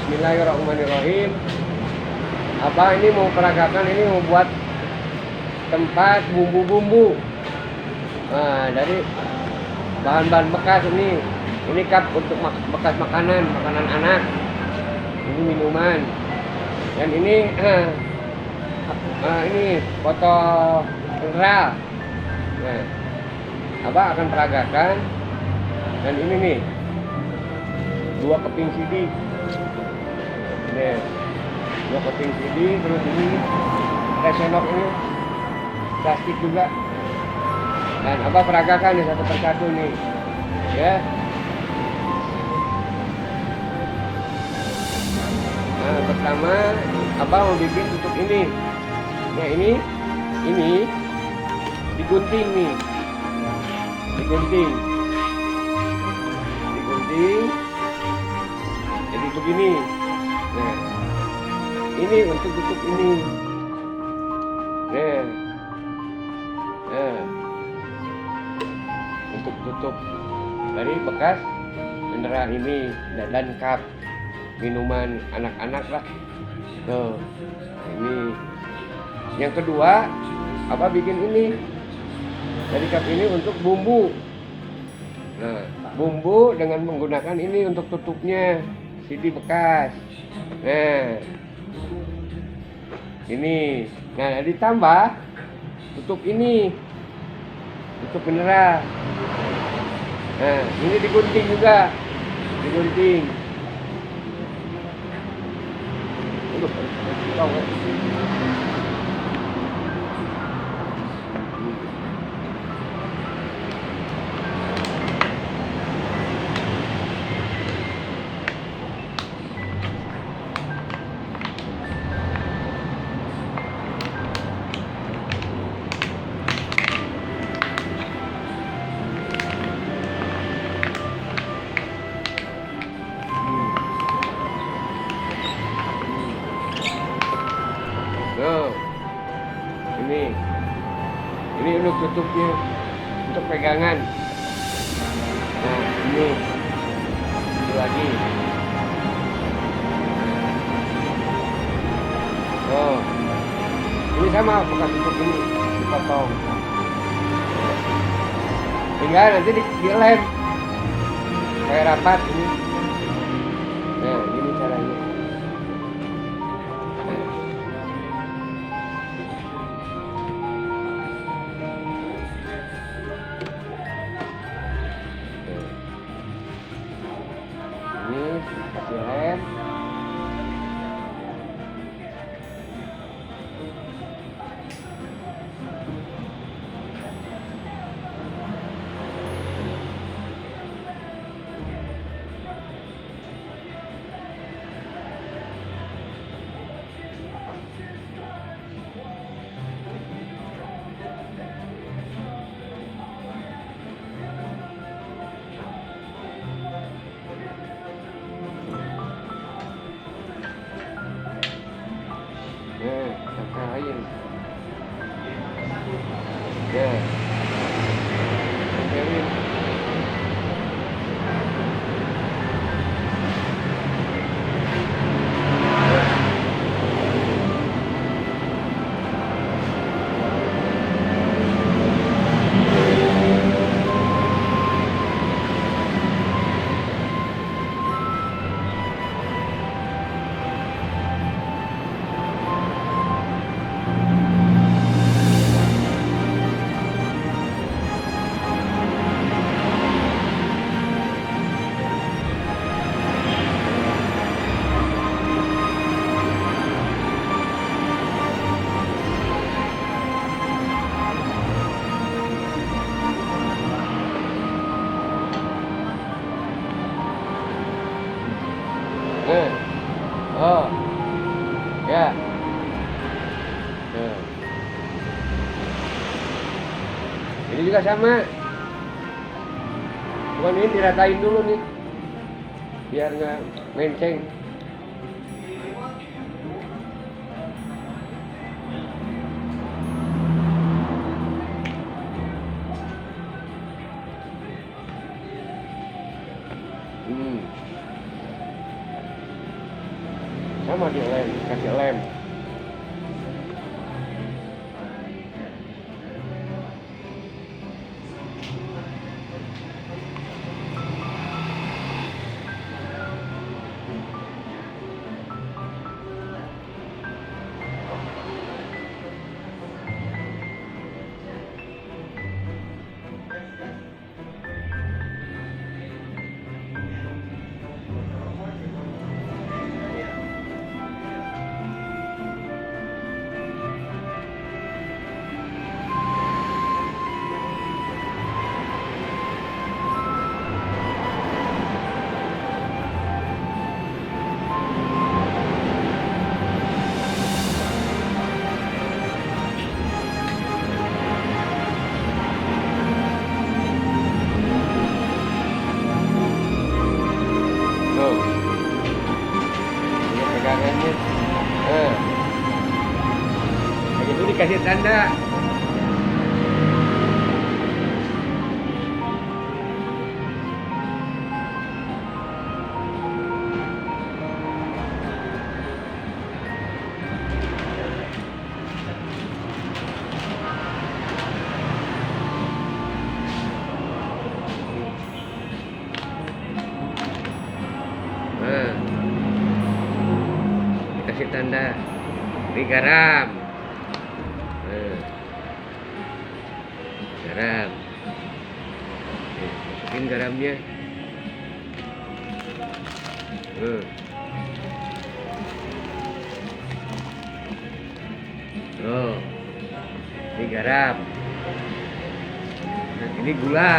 Bismillahirrahmanirrahim. Abah ini mau peragakan, ini mau buat tempat bumbu-bumbu. Nah, dari bahan-bahan bekas ini. Ini cup untuk bekas makanan anak. Ini minuman. Dan ini ini foto mineral. Nah, Abah akan peragakan. Dan ini nih 2 keping CD. Ini 2 keping CD, terus ini ada sendok ini plastik juga. Dan Abah peragakan nih satu persatu nih, ya. Nah, pertama Abah mau bikin tutup ini. Nah, ini digunting nih, digunting jadi begini. Nah, ini untuk tutup ini. Nah, untuk tutup dari bekas mineral ini dan cup minuman anak-anak lah. Tuh, ini. Yang kedua, Abah bikin ini dari cup ini untuk bumbu. Nah, bumbu dengan menggunakan ini untuk tutupnya CD bekas. Nah, ini. Nah, ditambah tutup ini, tutup mineral. Nah, ini digunting juga, digunting. Tuh, ini untuk tutupnya, untuk pegangan. Nah, ini lagi. Oh, ini sama bekas tutup ini dipotong. Tinggal nanti dilem kayak rapat ini. Nah, ini caranya. Ini kasih lem. Tempelin. Ya. Tempelin. Oh, ya. Ini juga sama. Cuman ini diratain dulu nih, biar nggak menceng. sama di lem, kasih lem. Tuh, ini pegangannya. Kayak itu dikasih tanda. Dikasih tanda di garam. Garam. Masukin garamnya. Oh, ini garam. Nah, ini gula.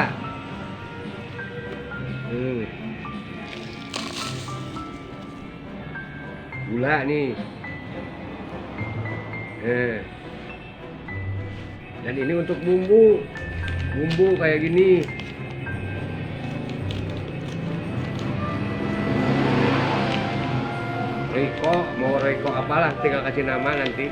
Gula nih. Dan ini untuk bumbu kayak gini. Riko, mau Riko apalah, tinggal kasih nama nanti.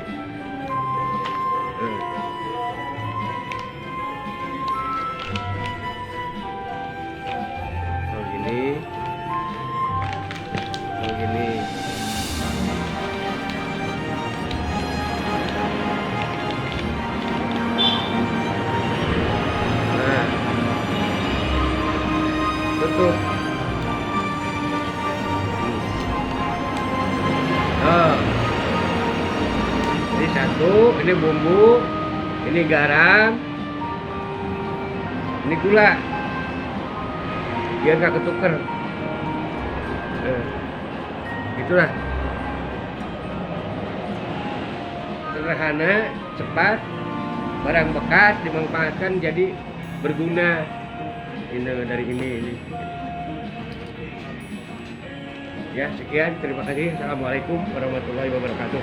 Gini. Tutup. Ini satu, ini bumbu, ini garam, ini gula, biar nggak ketuker. Itulah sederhana, cepat, barang bekas dimanfaatkan jadi berguna. Ini dari ini. Ya, sekian, terima kasih. Assalamualaikum warahmatullahi wabarakatuh.